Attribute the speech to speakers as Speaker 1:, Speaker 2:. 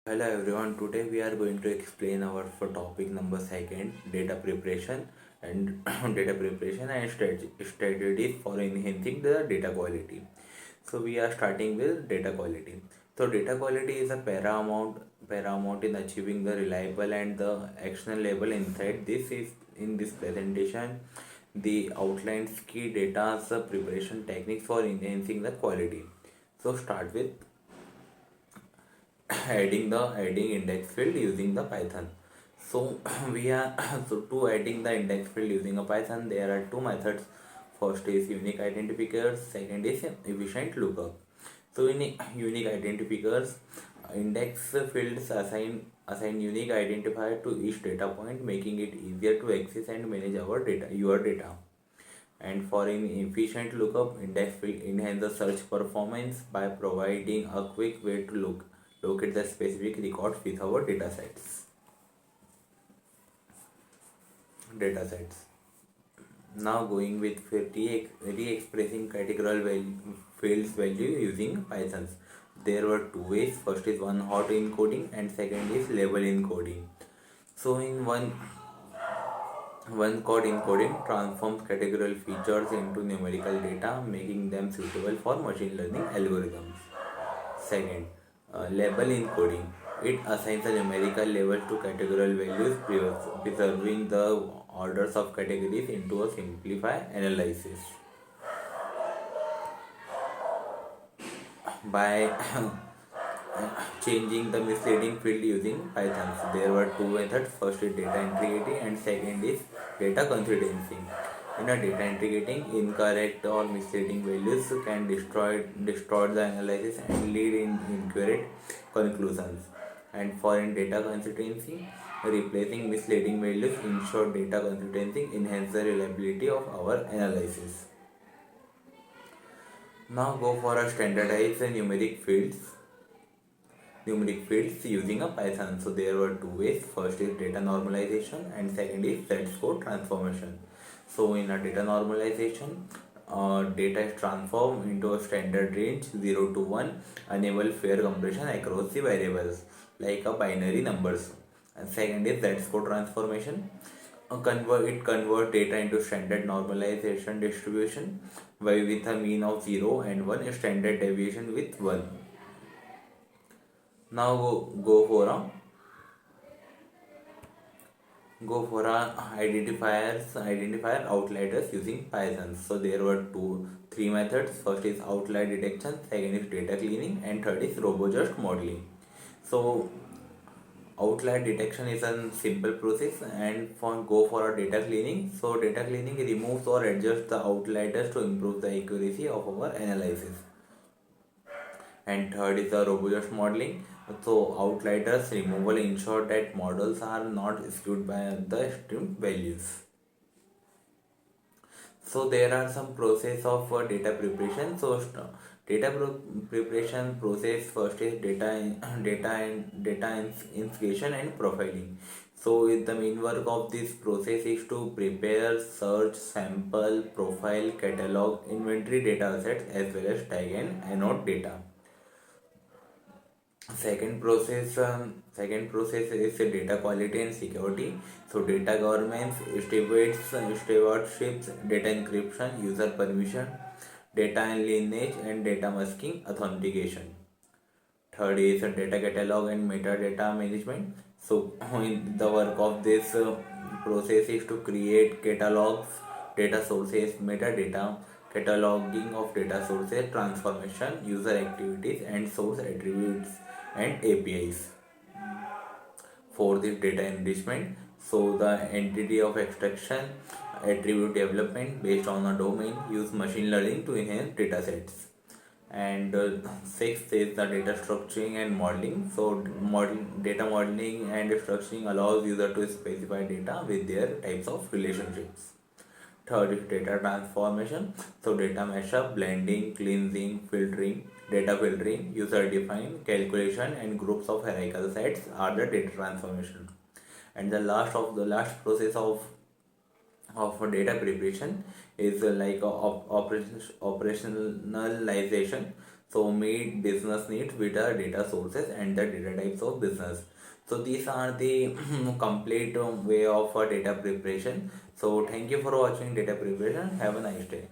Speaker 1: Hello everyone, today we are going to explain our for topic number second, data preparation and strategies for enhancing the data quality. So we are starting with data quality. So data quality is a paramount in achieving the reliable and the actionable insight. This is in this presentation the outlines key data preparation techniques for enhancing the quality. So start with adding index field using the Python. So we are so to adding the index field using a Python, there are two methods. First is unique identifiers, second is efficient lookup. So in unique identifiers, index fields assign unique identifier to each data point, making it easier to access and manage your data. And for an efficient lookup, index will enhance the search performance by providing a quick way to locate the specific records with our datasets. Now going with re-expressing categorical fields value using Python. There were two ways. First is one hot encoding and second is label encoding. So in one code encoding transforms categorical features into numerical data, making them suitable for machine learning algorithms. Second, label encoding. It assigns a numerical label to categorical values, preserving the orders of categories into a simplified analysis. By changing the misleading field using Python. So there were two methods. First is data integrity and second is data consistency. In a data integrating, incorrect or misleading values can destroy the analysis and lead in incorrect conclusions. And for in data consistency, replacing misleading values ensure data consistency enhance the reliability of our analysis. Now go for a standardized numeric fields using a Python. So there were two ways. First is data normalization and second is Z-score transformation. So in a data normalization, data is transformed into a standard range 0 to 1, enable fair comparison across the variables like a binary numbers. And second is Z-score transformation. Convert data into standard normalization distribution with a mean of 0 and 1, a standard deviation with 1. Now go for a identifier outliers using Python. So there were three methods. First is outlier detection, second is data cleaning, and third is robust modeling. So outlier detection is a simple process, and go for a data cleaning. So data cleaning removes or adjusts the outliers to improve the accuracy of our analysis. And third is the robust modeling. So outliers removal ensure that models are not skewed by the extreme values. So there are some process of data preparation. So preparation process, first is data instigation and profiling. So the main work of this process is to prepare, search, sample, profile, catalog, inventory data sets as well as tag and annotate data. Second process is data quality and security. So data governance, stewardships, data encryption, user permission, data and lineage, and data masking authentication. Third is data catalog and metadata management. So the work of this process is to create catalogs, data sources, metadata, cataloging of data sources, transformation, user activities, and source attributes and APIs. Fourth is data enrichment. So the entity of extraction, attribute development based on a domain, use machine learning to enhance data sets. And sixth is the data structuring and modeling. So data modeling and structuring allows user to specify data with their types of relationships. Third is data transformation. So data mashup, blending, cleansing, filtering, data filtering, user defined, calculation, and groups of hierarchical sets are the data transformation. And the last process of data preparation is like operationalization. So meet business needs with the data sources and the data types of business. So these are the complete way of data preparation. So thank you for watching data preparation. Have a nice day.